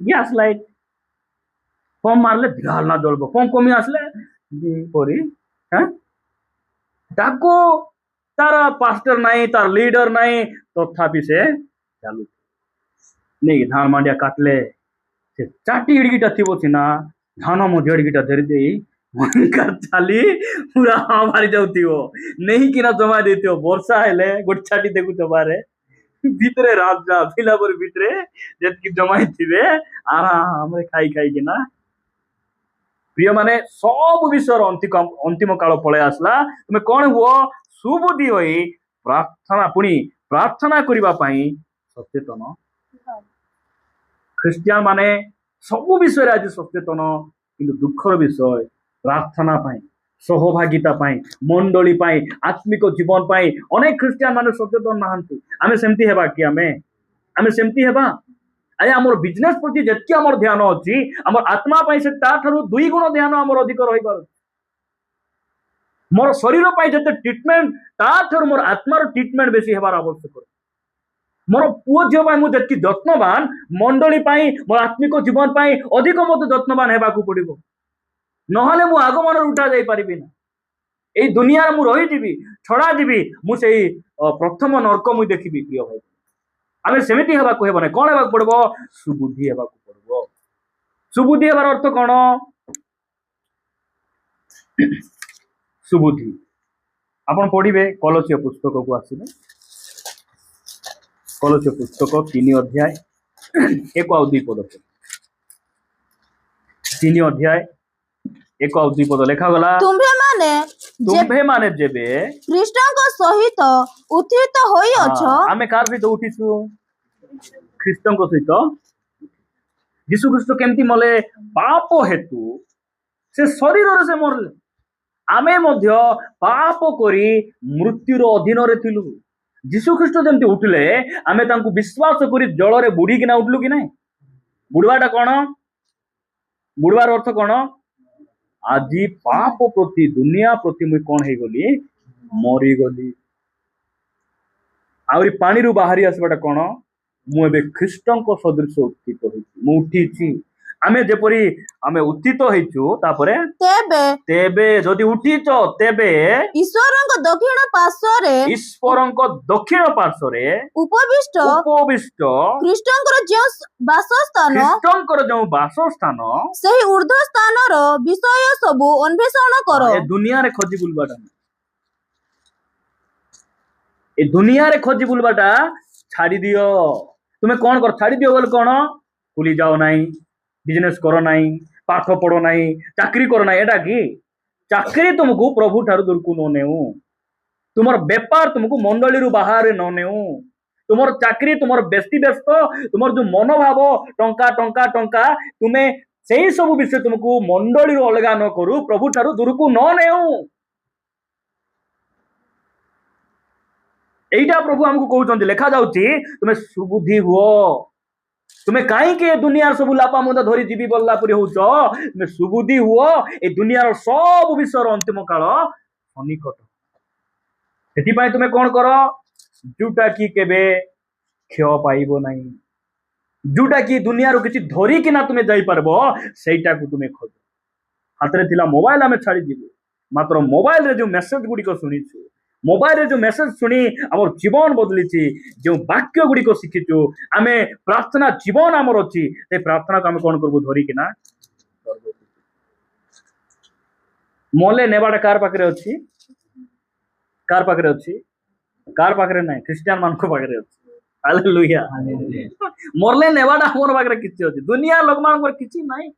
Speaker 1: ଗ୍ୟାସ ଲାଇଟ ପମ୍ପ ମାରଲେ ଝାଲନା ଜଳବ, ପମ୍ପ କମି ଆସିଲେ ପରି। ତାକୁ ତାର ପାଷ୍ଟର ନାହିଁ, ତାର ଲିଡର ନାହିଁ, ତଥାପି ସେ ଚାଲୁ ନେଇକି ଧାନ ମାଣ୍ଡିଆ କାଟିଲେ ସେ ଚାଟି ଏଡିକିଟା ଥିବ ସିନା, ଧାନ ମଝି ଏଡିକିଟା ଧରି ଦେଇ ଚାଲି ପୁରା ମାରି ଯାଉଥିବ ନେଇକିନା ଜମା ଦେଇଥିବ ବର୍ଷା ହେଲେ ଗୋଟେ ଛାଟି ଦେଖୁଛ ବାହାରେ ଭିତରେ ରାଜା ପିଲା ପରି ଭିତରେ ଯେତିକି ଜମା ହେଇଥିବେ ଆରାମରେ ଖାଇକିନା ପ୍ରିୟ ମାନେ ସବୁ ବିଷୟର ଅନ୍ତିମ କାଳ ପଳେଇ ଆସିଲା ତୁମେ କଣ ହୁଅ ସୁବୁଦ୍ଧି ହୋଇ ପ୍ରାର୍ଥନା କରିବା ପାଇଁ ସଚେତନ ଖ୍ରୀଷ୍ଟିଆନ ମାନେ ସବୁ ବିଷୟରେ ଆଜି ସଚେତନ କିନ୍ତୁ ଦୁଃଖର ବିଷୟ ପ୍ରାର୍ଥନା ପାଇଁ ସହଭାଗିତା ପାଇଁ ମଣ୍ଡଳୀ ପାଇଁ ଆତ୍ମିକ ଜୀବନ ପାଇଁ ଅନେକ ଖ୍ରୀଷ୍ଟିଆନ ମାନେ ସଚେତନ ନାହାନ୍ତି ଆମେ ସେମିତି ହେବା କି ଆମେ ସେମିତି ହେବା ଆଜ୍ଞା ଆମର ବିଜନେସ ପ୍ରତି ଯେତିକି ଆମର ଧ୍ୟାନ ଅଛି ଆମର ଆତ୍ମା ପାଇଁ ସେ ତାଠାରୁ 2 ଗୁଣ ଧ୍ୟାନ ଆମର ଅଧିକ ରହିପାରୁଛି ମୋର ଶରୀର ପାଇଁ ଯେତେ ଟ୍ରିଟମେଣ୍ଟ ତାଠାରୁ ମୋର ଆତ୍ମାର ଟ୍ରିଟମେଣ୍ଟ ବେଶୀ ହେବାର ଆବଶ୍ୟକ ମୋର ପୁଅ ଝିଅ ପାଇଁ ମୁଁ ଯେତିକି ଯତ୍ନବାନ ମଣ୍ଡଳୀ ପାଇଁ ମୋର ଆତ୍ମିକ ଜୀବନ ପାଇଁ ଅଧିକ ମତେ ଯତ୍ନବାନ ହେବାକୁ ପଡିବ ନହେଲେ ମୁଁ ଆଗମନରେ ଉଠା ଯାଇପାରିବି ନା ଏଇ ଦୁନିଆରେ ମୁଁ ରହିଯିବି ଛଡା ଯିବି ମୁଁ ସେଇ ପ୍ରଥମ ନର୍କ ମୁଁ ଦେଖିବି ପ୍ରିୟ ଭାଇ ଆମେ ସେମିତି ହେବାକୁ ହେବ ନାହିଁ କଣ ହେବାକୁ ପଡିବ ସୁବୁଦ୍ଧି ହେବାକୁ ପଡିବ ସୁବୁଦ୍ଧି ହେବାର ଅର୍ଥ କଣ ସୁବୁଦ୍ଧି ଆପଣ ପଢିବେ କଲୋସିୟ ପୁସ୍ତକକୁ ଆସିବେ କଲୋସିୟ ପୁସ୍ତକ 3 ଅଧ୍ୟାୟ 1 ଆଉ 2 ପଦ 3 ଅଧ୍ୟାୟ 1 ଆଉ 2 ପଦ ଲେଖାଗଲା ତୁମ୍ଭେମାନେ ଯେବେ
Speaker 2: ଖ୍ରୀଷ୍ଟଙ୍କ ସହିତ ଉତ୍ଥିତ ହୋଇଅଛ
Speaker 1: ଆମେ କାହାର ସହିତ ଉଠିଛୁ ଖ୍ରୀଷ୍ଟଙ୍କ ସହିତ ଯୀଶୁ ଖ୍ରୀଷ୍ଟ କେମିତି ମଲେ ପାପ ହେତୁ ସେ ଶରୀରରେ ସେ ମରଲେ ଆମେ ମଧ୍ୟ ପାପ କରି ମୃତ୍ୟୁର ଅଧୀନରେ ଥିଲୁ ଯୀଶୁ ଖ୍ରୀଷ୍ଟ ଯେମିତି ଉଠିଲେ ଆମେ ତାଙ୍କୁ ବିଶ୍ୱାସ କରି ଜଳରେ ବୁଡିକିନା ଉଠିଲୁ କି ନାହିଁ ବୁଡିବାଟା କଣ ବୁଡିବାର ଅର୍ଥ କଣ ଆଜି ପାପ ପ୍ରତି ଦୁନିଆ ପ୍ରତି ମୁଁ କଣ ହେଇଗଲି ମରିଗଲି ଆହୁରି ପାଣିରୁ ବାହାରି ଆସିବାଟା କଣ ମୁଁ ଏବେ ଖ୍ରୀଷ୍ଟଙ୍କ ସଦୃଶ ଉତ୍ଥିତ ହେଇଛି ମୁଁ ଉଠିଛି ଆମେ ଯେପରି ଆମେ ଉତ୍ଥିତ ହେଇଛୁ ତାପରେ ତେବେ ଯଦି ଉଠିଛ ତେବେ
Speaker 2: ଈଶ୍ୱରଙ୍କ ଦକ୍ଷିଣ ପାର୍ଶ୍ୱରେ ଉପବିଷ୍ଟ ଖ୍ରୀଷ୍ଟଙ୍କର ଯେଉଁ ବାସସ୍ଥାନ ସେହି ଊର୍ଦ୍ଧ୍ୱ ସ୍ଥାନର ବିଷୟ ସବୁ ଅନ୍ୱେଷଣ କର
Speaker 1: ଏ ଦୁନିଆରେ ଖୋଜି ବୁଲବାଟା ଏ ଦୁନିଆରେ ଖୋଜି ବୁଲବାଟା ଛାଡି ଦିଅ ତୁମେ କଣ କର ଛାଡି ଦିଅ ବୋଲେ କଣ ବୁଲି ଯାଅ ନାହିଁ ବିଜନେସ କର ନାହିଁ ପାଠ ପଢ ନାହିଁ ଚାକିରି କର ନାହିଁ ଏଟା କି ଚାକିରି ତୁମକୁ ପ୍ରଭୁ ଠାରୁ ଦୂରକୁ ନ ନେଉ ତୁମର ବେପାର ତୁମକୁ ମଣ୍ଡଳୀରୁ ବାହାରେ ନ ନେଉ ତୁମର ଚାକିରି ତୁମର ବ୍ୟସ୍ତ ତୁମର ଯୋଉ ମନୋଭାବ ଟଙ୍କା ଟଙ୍କା ଟଙ୍କା ତୁମେ ସେଇ ସବୁ ବିଷୟ ତୁମକୁ ମଣ୍ଡଳୀରୁ ଅଲଗା ନ କରୁ ପ୍ରଭୁ ଠାରୁ ଦୂରକୁ ନ ନେଉ এইটা প্রভু আমাকে কହୁଛନ୍ତି লেখা যাଉଛି তুমি সুবুদ্ধি হুଅ তুমি কাହିଁକି ଏ ଦୁନିଆର ସବୁ ଲାପାମୁଦା ଧରି ଯିବି ବଲ୍ଲା ପରି ହଉଛ তুমি ସୁବୁଦ୍ଧି ହୁଅ ଏ ଦୁନିଆର ସବୁ ବିଷୟର ଅନ୍ତିମ କାଳ ସନ୍ନିକଟ ସେଥିପାଇଁ ତୁମେ କଣ କର ଯୋଉଟା କି କେବେ କ୍ଷୟ ପାଇବ ନାହିଁ ଯୋଉଟା କି ଦୁନିଆରୁ କିଛି ଧରିକିନା ତୁମେ ଯାଇପାରିବ ସେଇଟାକୁ ତୁମେ ଖୋଜ ହାତରେ ଥିଲା ମୋବାଇଲ ଆମେ ଛାଡିଯିବୁ ମାତ୍ର ମୋବାଇଲରେ ଯୋଉ ମେସେଜ ଗୁଡିକ ଶୁଣିଛୁ ମୋବାଇଲରେ ଯୋଉ ମେସେଜ ଶୁଣି ଆମର ଜୀବନ ବଦଳିଛି ଯେଉଁ ବାକ୍ୟ ଗୁଡିକ ଶିଖିଛୁ ଆମେ ପ୍ରାର୍ଥନା ଜୀବନ ଆମର ଅଛି ସେ ପ୍ରାର୍ଥନାକୁ ଆମେ କଣ କରିବୁ ଧରିକିନା ମଲେ ନେବାଟା କାହାର ପାଖରେ ଅଛି କାହାର ପାଖରେ ନାହିଁ ଖ୍ରୀଷ୍ଟିଆନ ମାନଙ୍କ ପାଖରେ ଅଛି ହାଲେଲୁୟା ମରଲେ ନେବାଟା ଆମର ପାଖରେ କିଛି ଅଛି ଦୁନିଆ ଲୋକମାନଙ୍କର କିଛି ନାହିଁ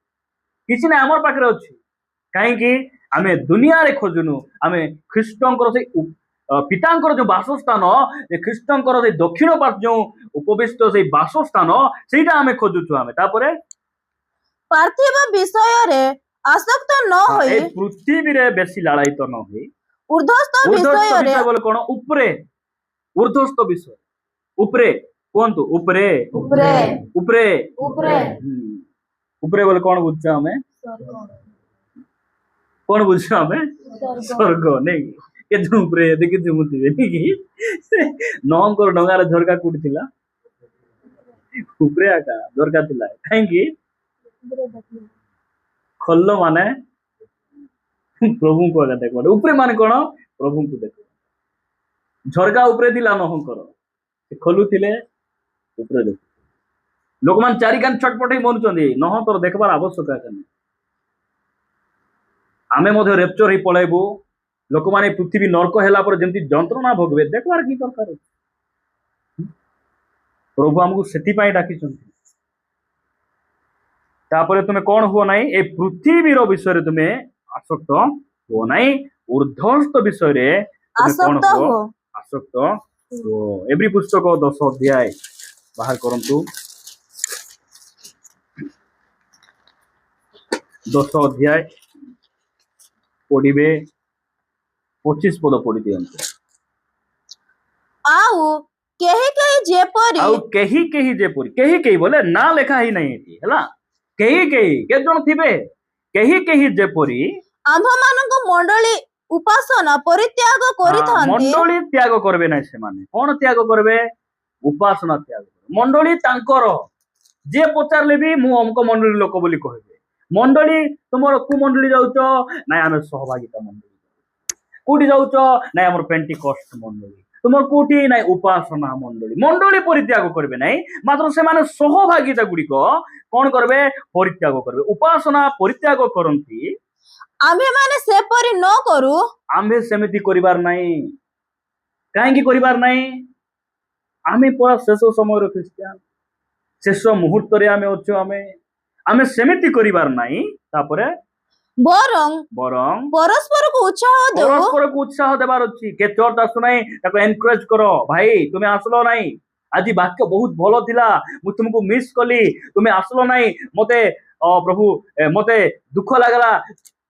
Speaker 1: ଆମର ପାଖରେ ଅଛି କାହିଁକି ଆମେ ଦୁନିଆରେ ଖୋଜୁନୁ ଆମେ ଖ୍ରୀଷ୍ଟଙ୍କର ସେଇ ପିତାଙ୍କର ଯୋଉ ବାସସ୍ଥାନ ଖ୍ରୀଷ୍ଟଙ୍କର ସେଇ ଦକ୍ଷିଣ ପାର୍ଶ୍ୱ ଯୋଉ ଉପବିଷ୍ଟ ସେଇ ବାସସ୍ଥାନ ସେଇଟା ଆମେ ଖୋଜୁଛୁ ଆମେ ତାପରେ
Speaker 2: ପାର୍ଥିବ ବିଷୟରେ ଆସକ୍ତ ନ ହୋଇ
Speaker 1: ପୃଥିବୀରେ ବେଶୀ ଲାଳାୟିତ ନ ହୋଇ
Speaker 2: ଊର୍ଦ୍ଧ୍ୱସ୍ଥ ବିଷୟରେ
Speaker 1: ବୋଲେ କଣ ଉପରେ ଊର୍ଦ୍ଧ୍ୱସ୍ଥ ବିଷୟ ଉପରେ କୁହନ୍ତୁ ଉପରେ ବୋଲେ କଣ ବୁଝୁଛୁ ଆମେ ସ୍ୱର୍ଗ ନାଇଁ କେତେ ଉପରେ ଦେଖିଛୁ ମୁଁ ଥିବେ ନଅଙ୍କର ଡଙ୍ଗାରେ ଝରକା କୋଉଠି ଥିଲା ଉପରେ ଆକା ଝରକା ଥିଲା କାହିଁକି ଖୋଲ ମାନେ ପ୍ରଭୁଙ୍କୁ ଆକା ଦେଖ ଉପରେ ମାନେ କଣ ପ୍ରଭୁଙ୍କୁ ଦେଖ ଝରକା ଉପରେ ଥିଲା ନହଙ୍କର ସେ ଖୋଲୁଥିଲେ ଉପରେ ଦେଖ ଲୋକମାନେ ଚାରିକାନ ଛଟପଟ ହେଇ ମରୁଛନ୍ତି ନହ ତୋର ଦେଖବାର ଆବଶ୍ୟକ ନାହିଁ आमे मध्य रेप्चर ही पळेबू लोक माने पृथ्वी नरक ହେଲା ପରେ ଯେମିତି ଯନ୍ତ୍ରଣା ଭୋଗିବେ ଦେଖିବାର କି ଦରକାର ଅଛି? ପ୍ରଭୁ ଆମକୁ ସେଥିପାଇଁ ଡାକିଛନ୍ତି। ତାପରେ ତୁମେ କଣ ହୁଅ ନାହିଁ, ଏ ପୃଥିବୀର ବିଷୟରେ ତୁମେ ଆସକ୍ତ ହୁଅ ନାହିଁ, ଊର୍ଦ୍ଧ୍ୱସ୍ଥ ବିଷୟରେ ତୁମେ କଣ
Speaker 2: ଆସକ୍ତ
Speaker 1: ହୁଅ?
Speaker 2: ହୁଅ।
Speaker 1: ଆସକ୍ତ ହୁଅ। ଏବ୍ରି ପୁସ୍ତକ 10 ଅଧ୍ୟାୟ ବାହାର କରନ୍ତୁ। 10 ଅଧ୍ୟାୟ ପଢିବେ 25 ପଦ ପଢି ଦିଅନ୍ତୁ।
Speaker 2: ଆଉ କେହି କେହି ଯେପରି
Speaker 1: ଆଉ କେହି କେହି ଯେପରି, କେହି କେହି ବୋଲେ ନା ଲେଖା ହିଁ ନାହିଁ ଏଠି ହେଲା। କେହି କେହି କେତେ ଜଣ ଥିବେ? କେହି କେହି ଯେପରି
Speaker 2: ଆମ୍ଭମାନଙ୍କ ମଣ୍ଡଳୀ ଉପାସନା ପରିତ୍ୟାଗ କରିଥାନ୍ତି,
Speaker 1: ମଣ୍ଡଳୀ ତ୍ୟାଗ କରିବେ ନାହିଁ। ସେମାନେ କଣ ତ୍ୟାଗ କରିବେ? ଉପାସନା ତ୍ୟାଗ କରିବେ। ମଣ୍ଡଳୀ ତାଙ୍କର, ଯିଏ ପଚାରିଲେ ବି ମୁଁ ଅମୁକ ମଣ୍ଡଳୀ ଲୋକ ବୋଲି କହିବେ। ମଣ୍ଡଳୀ ତୁମର କୋଉ ମଣ୍ଡଳୀ ଯାଉଛ? ନାଇଁ ଆମେ ସହଭାଗିତା ମଣ୍ଡଳୀ। କୋଉଠି ଯାଉଛ? ନାଇଁ ଆମର ପେଣ୍ଟିକଷ୍ଟ ମଣ୍ଡଳୀ। ତୁମର କୋଉଠି? ନାଇଁ ଉପାସନା ମଣ୍ଡଳୀ। ମଣ୍ଡଳୀ ପରିତ୍ୟାଗ କରିବେ ନାହିଁ, ମାତ୍ର ସେମାନେ ସହଭାଗିତା ଗୁଡିକ କଣ କରିବେ? ପରିତ୍ୟାଗ କରିବେ। ଉପାସନା ପରିତ୍ୟାଗ କରନ୍ତି।
Speaker 2: ଆମ୍ଭେମାନେ ସେପରି ନ କରୁ।
Speaker 1: ଆମ୍ଭେ ସେମିତି କରିବାର ନାହିଁ। କାହିଁକି କରିବାର ନାହିଁ? ଆମେ ପରା ଶେଷ ସମୟର ଖ୍ରୀଷ୍ଟିଆନ, ଶେଷ ମୁହୂର୍ତ୍ତରେ ଆମେ ଅଛୁ। ଆମେ ସେମିତି କରିବାର ନାହିଁ। ତାପରେ
Speaker 2: ବରଂ
Speaker 1: ବରଂ
Speaker 2: ପରସ୍ପରକୁ ଉତ୍ସାହ ଦେଉ,
Speaker 1: ପରସ୍ପରକୁ ଉତ୍ସାହ ଦେବାର ଅଛି। କେ ଚର୍ଚ୍ଚ ଆସୁନାହିଁ ତାକୁ ଏନକରେଜ କର, ଭାଇ ତୁମେ ଆସିଲ ନାହିଁ, ଆଜି ବାକ୍ୟ ବହୁତ ଭଲ ଥିଲା, ମୁଁ ତୁମକୁ ମିସ୍ କଲି, ତୁମେ ଆସିଲ ନାହିଁ, ମତେ ପ୍ରଭୁ ମତେ ଦୁଃଖ ଲାଗିଲା,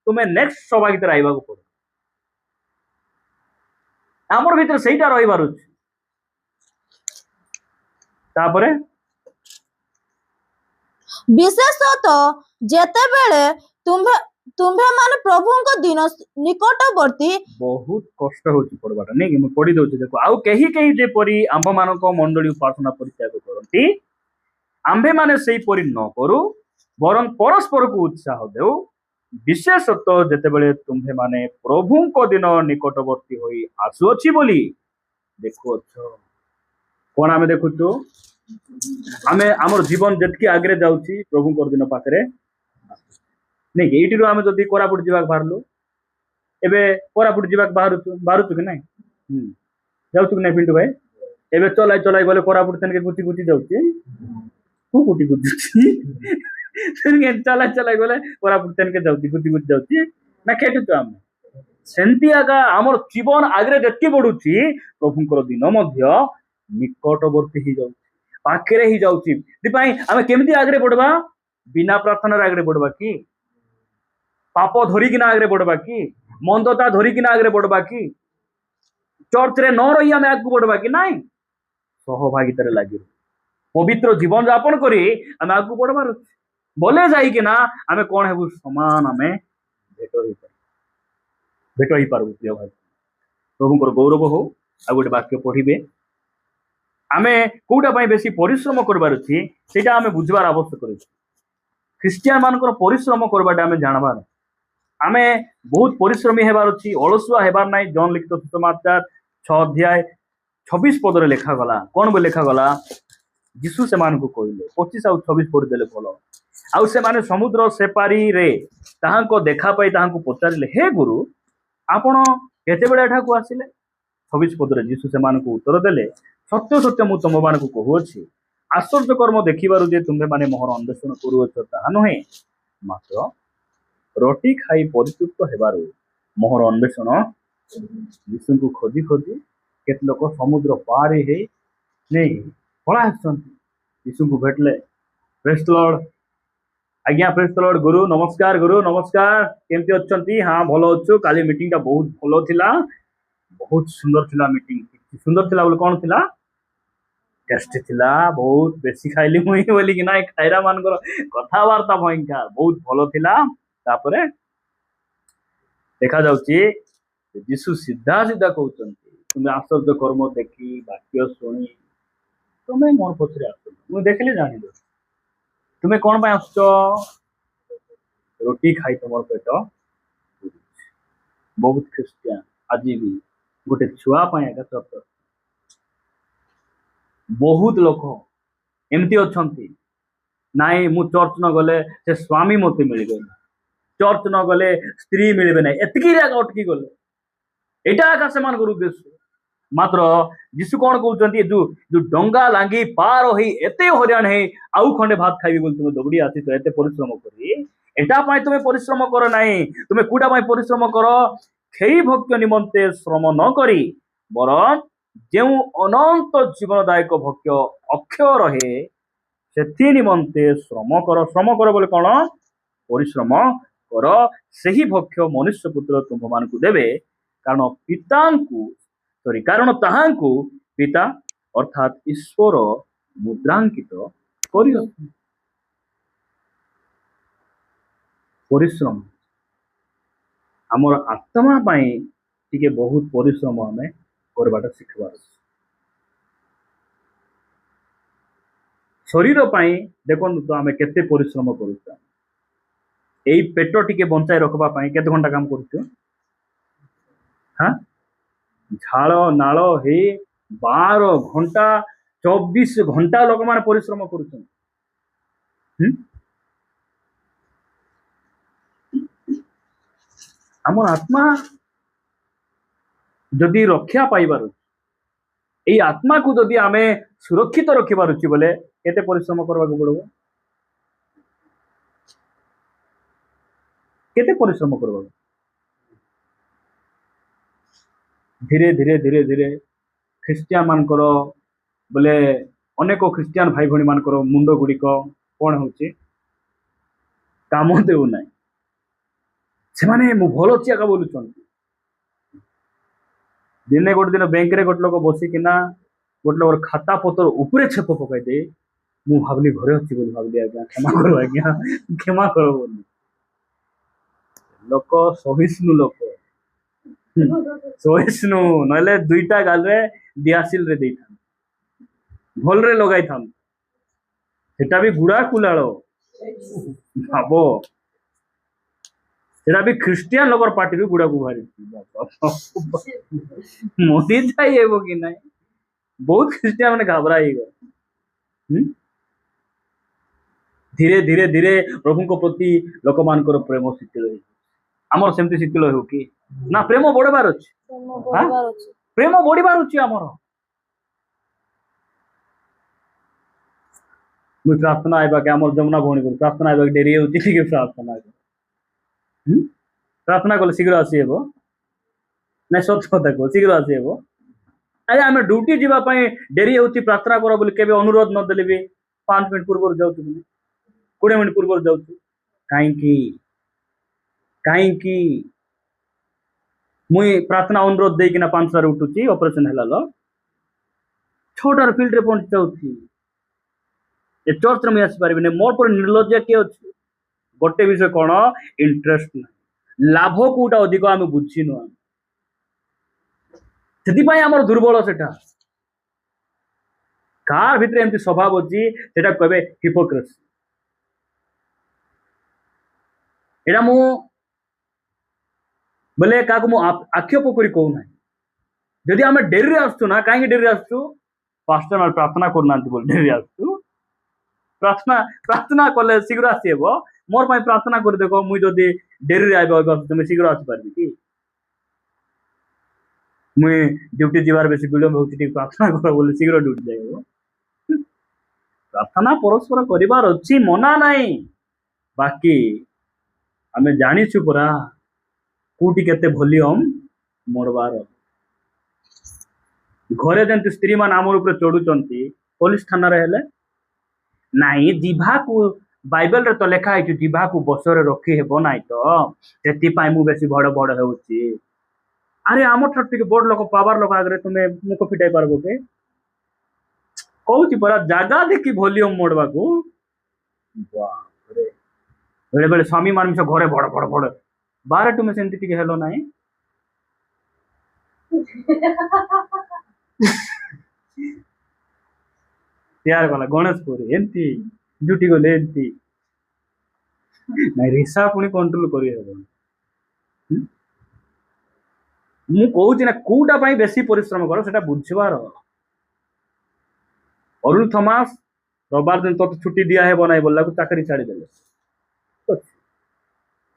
Speaker 1: ତୁମେ ନେକ୍ସଟ ସଭାଗୀତରେ ଆଇବାକୁ ପଡିବ। ଆମର ଭିତରେ ସେଇଟା ରହିବାର ଅଛି। ତାପରେ
Speaker 2: ବିଶେଷତଃ ଯେତେବେଳେ ତୁମ୍ଭେମାନେ ପ୍ରଭୁଙ୍କ ଦିନ ନିକଟବର୍ତ୍ତୀ।
Speaker 1: ବହୁତ କଷ୍ଟ ହଉଛି ପଢବାଟା, ନାଇଁ କି? ମୁଁ ପଢି ଦଉଛି ଦେଖ। ଆଉ କେହି କେହି ଯେପରି ଆମ୍ଭମାନଙ୍କ ମଣ୍ଡଳୀ ଉପାସନା ପରିତ୍ୟାଗ କରନ୍ତି, ଆମ୍ଭେମାନେ ସେଇପରି ନ କରୁ, ବରଂ ପରସ୍ପରକୁ ଉତ୍ସାହ ଦେଉ, ବିଶେଷତଃ ଯେତେବେଳେ ତୁମ୍ଭେମାନେ ପ୍ରଭୁଙ୍କ ଦିନ ନିକଟବର୍ତ୍ତୀ ହୋଇ ଆସୁଅଛି ବୋଲି ଦେଖୁଅଛ। କଣ ଆମେ ଦେଖୁଛୁ? ଆମେ ଆମର ଜୀବନ ଯେତିକି ଆଗରେ ଯାଉଛି ପ୍ରଭୁଙ୍କର ଦିନ ପାଖରେ ନାଇଁ କି? ଏଇଠିରୁ ଆମେ ଯଦି କୋରାପୁଟ ଯିବାକୁ ବାହାରିଲୁ, ଏବେ କୋରାପୁଟ ଯିବାକୁ ବାହାରୁଛୁ କି ନାଇଁ? ଯାଉଛୁ କି ନାଇଁ ପିଣ୍ଟୁ ଭାଇ? ଏବେ ଚଲାଇ ଗଲେ କୋରାପୁଟ ସେନକେ ଗୁଟି ଗୁଟି ଯାଉଛି। ଗୁଟି ଗୁଟି ଚଲାଇ ଗଲେ କୋରାପୁଟ ସେନକେ ଯାଉଛି, ଗୁଟି ଗୁଟି ଯାଉଛି ନା ଖେଟୁଛୁ ଆମେ? ସେମିତି ଆକା ଆମର ଜୀବନ ଆଗରେ ଯେତିକି ବଢୁଛି ପ୍ରଭୁଙ୍କର ଦିନ ମଧ୍ୟ ନିକଟବର୍ତ୍ତୀ ହେଇଯାଉଛି, ପାଖରେ ହେଇଯାଉଛି। ସେଥିପାଇଁ ଆମେ କେମିତି ଆଗରେ ବଢବା? ବିନା ପ୍ରାର୍ଥନାରେ ଆଗରେ ବଢବା କି? ପାପ ଧରିକିନା ଆଗରେ ବଢବା କି? ମନ୍ଦତା ଧରିକିନା ଆଗରେ ବଢବା କି? ଚର୍ଚ୍ଚରେ ନ ରହି ଆମେ ଆଗକୁ ବଢବା କି? ନାଇଁ, ସହଭାଗିତାରେ ଲାଗିବ, ପବିତ୍ର ଜୀବନ ଯାପନ କରି ଆମେ ଆଗକୁ ବଢବାର ଅଛି। ବୋଲେ ଯାଇକିନା ଆମେ କଣ ହେବୁ? ସମାନ ଆମେ ଭେଟ ହେଇପାରିବୁ। ପ୍ରିୟ ଭାଇ, ପ୍ରଭୁଙ୍କର ଗୌରବ ହଉ। ଆଉ ଗୋଟେ ବାକ୍ୟ ପଢିବେ। ଆମେ କୋଉଟା ପାଇଁ ବେଶୀ ପରିଶ୍ରମ କରିବାର ଅଛି ସେଇଟା ଆମେ ବୁଝିବାର ଆବଶ୍ୟକ ଅଛି। ଖ୍ରୀଷ୍ଟିଆନ ମାନଙ୍କର ପରିଶ୍ରମ କରିବାଟା ଆମେ ଜାଣବାର। ଆମେ ବହୁତ ପରିଶ୍ରମୀ ହେବାର ଅଛି, ଅଳସୁଆ ହେବାର ନାହିଁ। ଜନ ଲିଖିତ ସୁସମାଚାର 6 ଅଧ୍ୟାୟ 26 ପଦରେ ଲେଖାଗଲା। କଣ ବୋଲି ଲେଖାଗଲା? ଯୀଶୁ ସେମାନଙ୍କୁ କହିଲେ, 25 ଆଉ 26 ପଢିଦେଲେ ଭଲ। ଆଉ ସେମାନେ ସମୁଦ୍ର ସେପାରିରେ ତାହାଙ୍କ ଦେଖା ପାଇ ତାହାଙ୍କୁ ପଚାରିଲେ, ହେ ଗୁରୁ, ଆପଣ କେତେବେଳେ ଏଠାକୁ ଆସିଲେ? 26 ପଦରେ ଯୀଶୁ ସେମାନଙ୍କୁ ଉତ୍ତର ଦେଲେ, ସତ୍ୟ ସତ୍ୟ ମୁଁ ତୁମମାନଙ୍କୁ କହୁଅଛି, ଆଶ୍ଚର୍ଯ୍ୟ କର୍ମ ଦେଖିବାରୁ ଯେ ତୁମ୍ଭେମାନେ ମୋହର ଅନ୍ୱେଷଣ କରୁଅଛ ତାହା ନୁହେଁ, ମାତ୍ର ରୋଟି ଖାଇ ପରିତୃପ୍ତ ହେବାରୁ ମୋହର ଅନ୍ୱେଷଣ। ଯୀଶୁଙ୍କୁ ଖୋଜି ଖୋଜି କେତେ ଲୋକ ସମୁଦ୍ର ପାର ହେଇ ନେଇ ପଳା ଆସିଛନ୍ତି। ଯୀଶୁଙ୍କୁ ଭେଟିଲେ। ପ୍ରେଜ୍ ଦ ଲର୍ଡ। ଆଜ୍ଞା ପ୍ରେଜ୍ ଦ ଲର୍ଡ। ଗୁରୁ ନମସ୍କାର। ଗୁରୁ ନମସ୍କାର, କେମିତି ଅଛନ୍ତି? ହଁ ଭଲ ଅଛୁ। କାଲି ମିଟିଂଟା ବହୁତ ଭଲ ଥିଲା, ବହୁତ ସୁନ୍ଦର ଥିଲା ମିଟିଂ। ସୁନ୍ଦର ଥିଲା ବୋଲି କଣ ଥିଲା? ଟେଷ୍ଟି ଥିଲା। ବହୁତ ବେଶୀ ଖାଇଲି ମୁଇଁ ବୋଲିକି ନାଇଁ, ଖାଇରା ମାନଙ୍କର କଥାବାର୍ତ୍ତା ଭୟଙ୍କା ବହୁତ ଭଲ ଥିଲା। ତାପରେ ଦେଖାଯାଉଛି ଯୀଶୁ ସିଧା ସିଧା କହୁଛନ୍ତି, ତୁମେ ଆଶ୍ଚର୍ଯ୍ୟ କର୍ମ ଦେଖି ବାକ୍ୟ ଶୁଣି ତୁମେ ମୋର ପଛରେ ଆସୁଛ। ମୁଁ ଦେଖିଲି ଜାଣିଲି ତୁମେ କଣ ପାଇଁ ଆସୁଛ? ରୋଟି ଖାଇ ତୁମର ପେଟ ପୁରୁଛି। ବହୁତ ଖ୍ରୀଷ୍ଟିଆନ ଆଜି ବି ଗୋଟେ ଛୁଆ ପାଇଁ ଏକା ଚର୍ଚ୍ଚ। ବହୁତ ଲୋକ ଏମିତି ଅଛନ୍ତି, ନାଇଁ ମୁଁ ଚର୍ଚ୍ଚ ନ ଗଲେ ସେ ସ୍ୱାମୀ ମତେ ମିଳିବେନି, ଚର୍ଚ୍ଚ ନ ଗଲେ ସ୍ତ୍ରୀ ମିଳିବେ ନାହିଁ ଏତିକିରେ ଆଗ ଅଟକି ଗଲେ। ଏଇଟା ଆକା ସେମାନଙ୍କର ଉଦ୍ଦେଶ୍ୟ। ମାତ୍ର ଯୀଶୁ କଣ କହୁଛନ୍ତି ଯୋଉ ଯୋଉ ଡଙ୍ଗା ଲାଙ୍ଗି ପାର ହେଇ ଏତେ ହଇରାଣ ହେଇ ଆଉ ଖଣ୍ଡେ ଭାତ ଖାଇବି ବୋଲି ତୁମେ ଦୌଡ଼ି ଆସିଛ ଏତେ ପରିଶ୍ରମ କରି, ଏଟା ପାଇଁ ତୁମେ ପରିଶ୍ରମ କର ନାହିଁ। ତୁମେ କୋଉଟା ପାଇଁ ପରିଶ୍ରମ କର? ଖେଇ ଭକ୍ତ ନିମନ୍ତେ ଶ୍ରମ ନ କରି ବରଂ ଯେଉଁ ଅନନ୍ତ ଜୀବନଦାୟକ ଭକ୍ତ ଅକ୍ଷୟ ରହେ ସେଥି ନିମନ୍ତେ ଶ୍ରମ କର। ଶ୍ରମ କର ବୋଲି କଣ? ପରିଶ୍ରମ କର। ସେହି ଭକ୍ଷ ମନୁଷ୍ୟ ପୁତ୍ର ତୁମମାନଙ୍କୁ ଦେବେ, କାରଣ ତାହାଙ୍କୁ ପିତା ଅର୍ଥାତ୍ ଈଶ୍ୱର ମୁଦ୍ରାଙ୍କିତ କରିଅଛନ୍ତି। ପରିଶ୍ରମ ଆମର ଆତ୍ମା ପାଇଁ ଟିକେ ବହୁତ ପରିଶ୍ରମ ଆମେ କରିବାଟା ଶିଖିବାର ଅଛି। ଶରୀର ପାଇଁ ଦେଖନ୍ତୁ ତ ଆମେ କେତେ ପରିଶ୍ରମ କରୁଛୁ। ଏଇ ପେଟ ଟିକେ ବଞ୍ଚାଇ ରଖିବା ପାଇଁ କେତେ ଘଣ୍ଟା କାମ କରୁଛୁ? ଝାଳ ନାଳ ହେଇ 12 ଘଣ୍ଟା 24 ଘଣ୍ଟା ଲୋକମାନେ ପରିଶ୍ରମ କରୁଛନ୍ତି। ଆମର ଆତ୍ମା ଯଦି ରକ୍ଷା ପାଇବାର ଅଛି, ଏଇ ଆତ୍ମାକୁ ଯଦି ଆମେ ସୁରକ୍ଷିତ ରଖିବାର ଅଛି ବୋଲେ କେତେ ପରିଶ୍ରମ କରିବାକୁ ପଡିବ? କେତେ ପରିଶ୍ରମ କରିବାକୁ? ଧୀରେ ଧୀରେ ଧୀରେ ଧୀରେ ଖ୍ରୀଷ୍ଟିଆନ ମାନଙ୍କର ବୋଲେ ଅନେକ ଖ୍ରୀଷ୍ଟିଆନ ଭାଇ ଭଉଣୀ ମାନଙ୍କର ମୁଣ୍ଡ ଗୁଡ଼ିକ କଣ ହଉଛି? କାମ ଦେଉନାହିଁ। ସେମାନେ ମୁଁ ଭଲ ଅଛି ଆକା ବୋଲୁଛନ୍ତି। ଦିନେ ଗୋଟେ ଦିନ ବ୍ୟାଙ୍କରେ ଗୋଟେ ଲୋକ ବସିକିନା ଗୋଟେ ଲୋକର ଖାତା ପତ୍ର ଉପରେ ଛେପ ପକାଇ ଦେଇ ମୁଁ ଭାବିଲି ଘରେ ଅଛି ବୋଲି ଭାବିଲି, ଆଜ୍ଞା କ୍ଷମା କର ଆଜ୍ଞା କ୍ଷମା କର ବୋଲି। ଲୋକ ସହିଷ୍ଣୁ ଲୋକ, ସହିଷ୍ଣୁ ନହେଲେ 2ଟା ଗାଲରେ ଦିଆସିଲରେ ଦେଇଥାନ୍ତି, ଭଲରେ ଲଗାଇଥାନ୍ତି। ସେଟା ବି ଗୁଡା କୁଲାଳ ଭାବ, ସେଟା ବି ଖ୍ରୀଷ୍ଟିଆନ ଲୋକର ପାଟିରୁ ଗୁଡାକୁ ବାହାରିଛି। ମରି ଯାଇ ହେବ କି ନାହିଁ? ବହୁତ ଖ୍ରୀଷ୍ଟିଆନ ମାନେ ଘାବରା ହେଇଗଲେ। ଧୀରେ ଧୀରେ ଧୀରେ ପ୍ରଭୁଙ୍କ ପ୍ରତି ଲୋକମାନଙ୍କର ପ୍ରେମ ଶିଥିଳ ହେଇଛି। ଆମର ସେମିତି ଶିଥିଳ ହେଉ କି ନା? ପ୍ରେମ ବଢିବାର ଅଛି, ପ୍ରେମ ବଢିବାର ଅଛି ଆମର। ମୁଁ ପ୍ରାର୍ଥନା ଆଇବାକେ ଆମର ଯମୁନା ଭଉଣୀ କରୁ ପ୍ରାର୍ଥନା ଆଇବାକେ ଡେରି ହେଉଛି, ଟିକେ ପ୍ରାର୍ଥନା କଲେ ଶୀଘ୍ର ଆସି ହେବ ନାଇଁ? ସତ କଥା କୁହ, ଶୀଘ୍ର ଆସି ହେବ? ଆରେ ଆମେ ଡ୍ୟୁଟି ଯିବା ପାଇଁ ଡେରି ହେଉଛି ପ୍ରାର୍ଥନା କର ବୋଲି କେବେ ଅନୁରୋଧ ନଦେଲେ ବି 5 ମିନିଟ୍ ପୂର୍ବରୁ ଯାଉଛୁ, 20 ମିନିଟ୍ ପୂର୍ବରୁ ଯାଉଛୁ। କାହିଁକି? କାହିଁକି? ମୁଇଁ ପ୍ରାର୍ଥନା ଅନୁରୋଧ ଦେଇକିନା 5ଟାରେ ଉଠୁଛି, ଅପରେସନ ହେଲା 6ଟାରେ ଫିଲ୍ଡରେ ପହଞ୍ଚି ଯାଉଛି। ଏ ଚର୍ଚ୍ଚରେ ମୁଇଁ ଆସିପାରିବିନି। ମୋର ପରେ ନିର୍ଲଜ୍ଜ କିଏ ଅଛି? ଗୋଟେ ବିଷୟ କଣ? ଇଣ୍ଟରେଷ୍ଟ ନାହିଁ, ଲାଭ କୋଉଟା ଅଧିକ ଆମେ ବୁଝିନୁ। ସେଥିପାଇଁ ଆମର ଦୁର୍ବଳ ସେଟା। କାହାର ଭିତରେ ଏମିତି ସ୍ୱଭାବ ଅଛି ସେଟା କହିବେ ହିପୋକ୍ରେସି। ଏଇଟା ମୁଁ ବୋଲେ କାହାକୁ ମୁଁ ଆକ୍ଷେପ କରି କହୁନାହିଁ। ଯଦି ଆମେ ଡେରିରେ ଆସୁଛୁ ନା, କାହିଁକି ଡେରିରେ ଆସୁଛୁ? ପାଷ୍ଟର ମାନେ ପ୍ରାର୍ଥନା କରୁନାହାନ୍ତି ବୋଲି ଡେରିରେ ଆସୁଛୁ। ପ୍ରାର୍ଥନା କଲେ ଶୀଘ୍ର ଆସିହେବ। ମୋର ପାଇଁ ପ୍ରାର୍ଥନା କରି ଦେଖ, ମୁଇଁ ଯଦି ଡେରିରେ ଆଇବ ତୁମେ ଶୀଘ୍ର ଆସିପାରିବି କି? ମୁଇଁ ଡ୍ୟୁଟି ଯିବାର ବେଶୀ ବିଳମ୍ବ ହଉଛି, ଟିକେ ପ୍ରାର୍ଥନା କର ବୋଲି ଶୀଘ୍ର ଡ୍ୟୁଟି ଯାଇବ। ପ୍ରାର୍ଥନା ପରସ୍ପର କରିବାର ଅଛି, ମନା ନାହିଁ। ବାକି ଆମେ ଜାଣିଛୁ ପରା କୋଉଠି କେତେ ଭଲ୍ୟୁମ ମରବାର। ଘରେ ଯେମିତି ସ୍ତ୍ରୀ ମାନେ ଆମର ଉପରେ ଚଢୁଛନ୍ତି, ପୋଲିସ ଥାନାରେ ହେଲେ ନାଇଁ ଜିଭାକୁ, ବାଇବେଲରେ ତ ଲେଖା ହେଇଛି ଜିଭାକୁ ବଶରେ ରଖି ହେବ ନାହିଁ, ତ ସେଥିପାଇଁ ମୁଁ ବେଶୀ ଭଡ ଭଡ ହେଉଛି। ଆରେ ଆମଠାରୁ ଟିକେ ବଡ ଲୋକ ପାୱାର ଲୋକ ଆଗରେ ତୁମେ ମୁଖ ଫିଟାଇ ପାରିବ କି? କହୁଛି ପରା ଜାଗା ଦେଖି ଭଲ୍ୟୁମ ମୋଡବାକୁ। ବେଳେ ବେଳେ ସ୍ୱାମୀ ମାନେ ଘରେ ଭଡ ଭଡ ଭଡ, ବାହାରେ ତୁମେ ସେମିତି ଟିକେ ହେଲ ନାହିଁ। ତିଆର କଲା ଗଣେଶପୁର ଏମିତି ଡ୍ୟୁଟି ଗଲେ ଏମିତି ନାଇଁ, ରିସା ପୁଣି କଣ୍ଟ୍ରୋଲ କରିହେବନି। ମୁଁ କହୁଛି ନା କୋଉଟା ପାଇଁ ବେଶୀ ପରିଶ୍ରମ କର ସେଟା ବୁଝିବାର। ଅରୁଣ ଥମାସ ରବିବାର ଦିନ ତତେ ଛୁଟି ଦିଆ ହେବ ନାହିଁ ବୋଲାକୁ ଚାକିରି ଛାଡ଼ିଦେଲେ।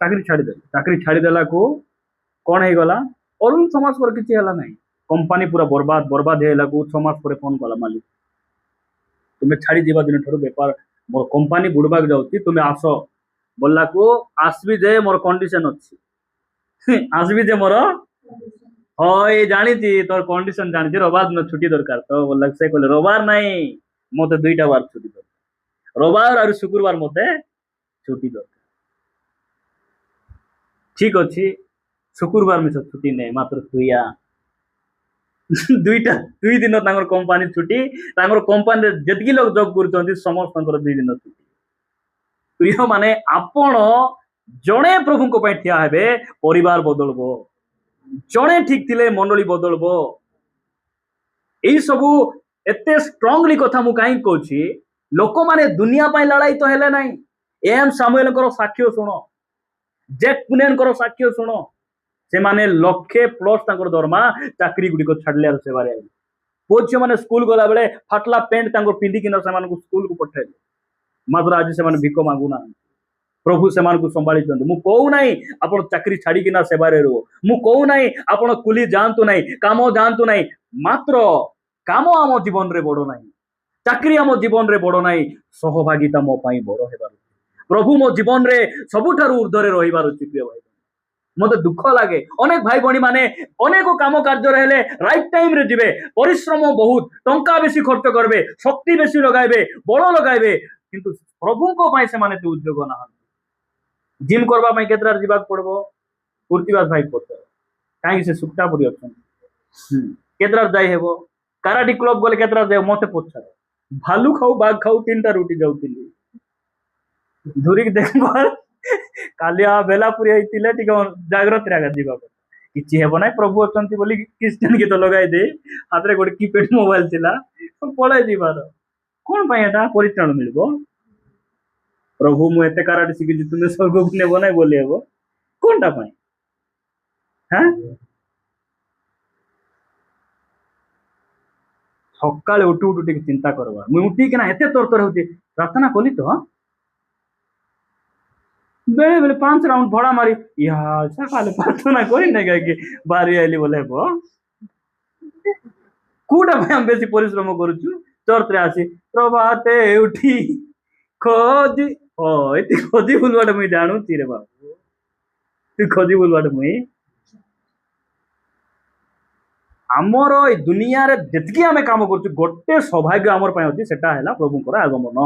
Speaker 1: ଚାକିରି ଛାଡ଼ିଦେଲା କୁ କଣ ହେଇଗଲା ଅରୁଣ 6 ମାସ ପରେ କିଛି ହେଲା ନାହିଁ कंपनी पूरा बर्बाद है लागू 6 मास पर फोन कला मालिक तुम्हें छाड़ी जीवा दिन ठार बेपार मोर कंपनी बुड़बाक जाऊँगी तुम्हें आस बोला को आसबी जे मोर कंडीशन अच्छी आसबी जे मोर हाँ ये जानी तोर कंडीशन जानी रविवार दिन छुट्टी दरकार तो बोला से कहले रविवार नहीं मत 2टा बार छुट्टी दरकार रविवार और शुक्रवार मत छुट्टी दरकार ठीक अच्छी शुक्रवार में छुट्टी नहीं मात्र 2 दिन कंपनी छुट्टी कंपनी जितकी लोग जॉब कर समस्त 2 दिन छुट्टी प्रिय माने आपण जड़े प्रभु को ठिया हेबे परिवार बदलबो जड़े ठीक थिले मंडली बदलबो यही सबू एते स्ट्रांगली कथा मु कहीं कहूची लोक माने दुनिया पाई लड़ाई तो हेले नहीं एम सामुएल साक्ष्य शुण जैक पुनेन साक्ष्य शुण से माने लक्षे प्लस दरमा चाकरी गुड़ी छाड़े सेवारे पुओ झी मैंने स्कूल गला बेले फाटला पेंट पिंधिकिन से स्कूल को पठाइले मात्र आज से भिक मागुना प्रभु से संभाली मु कहू ना आप चाकरी छाड़िकिना सेवारे रुह मु कहू ना आप कुली जातु ना काम जातु ना मात्र काम आम जीवन रे बड़ ना चाकरी आम जीवन रे बड़ ना सहभागिता मो पाई बड़ हेबार प्रभु मो जीवन रे सबुठारु ऊर्ध्वरे रहिबार अछि प्रिय भाई मत दुख लगे अनेक भाई भणी माने अनेक काम कार्य हेले राइट टाइम रे जिबे परिश्रम बहुत टंका बेसी खर्च करबे शक्ति बेसी लगाइबे बड़ लगाइबे किंतु प्रभु को पाई से माने उद्योग ना जिम करबा पाई केतरा जिबाक पड़बो पूर्तिबाद भाई पड़तो काहे से सुक्ता पड़ी अछन केतरा जाई हेबो कराटी क्लब गले केतरा जाय मते पछा भालू खाऊ बाघ खाऊ 3टा रोटी जाउतिली धुरिक देखबो कालिया बेलापुरी होइतिले टिक जागृत रागा जीवा किछि हेबो नै प्रभु अछंती बोली क्रिश्चियन गीत लगाई दे हाथ रे गोटे कीपैड मोबाइल थिला पळे जीवार कोन पाई एटा परित्राण मिलबो प्रभु मु एते कराटे सिखि तुमे स्वर्ग को नेबो नै बोली हेबो कोनटा पाई हैं सकाळे उठू उठू टिक चिंता करबा मु उठी केना एते तोर होती प्रार्थना कली तो बेले बेले 5 राउंड भड़ा मारी या सकाले प्रार्थना करी ना कि बारी आइली बोले हेबो कोटा भाई हम बेसी परिश्रम करूछु चर्च रे आसी प्रभाते उठी खोजी ओ एति खोजी बुलवाट मुई जानू रे बाबू तू खोजी बुलवाट मुई आमर ए दुनिया रे जतकी आमे काम करछु गोटे सौभाग्य आमर पय होती सेटा हैला प्रभुंकर आगमन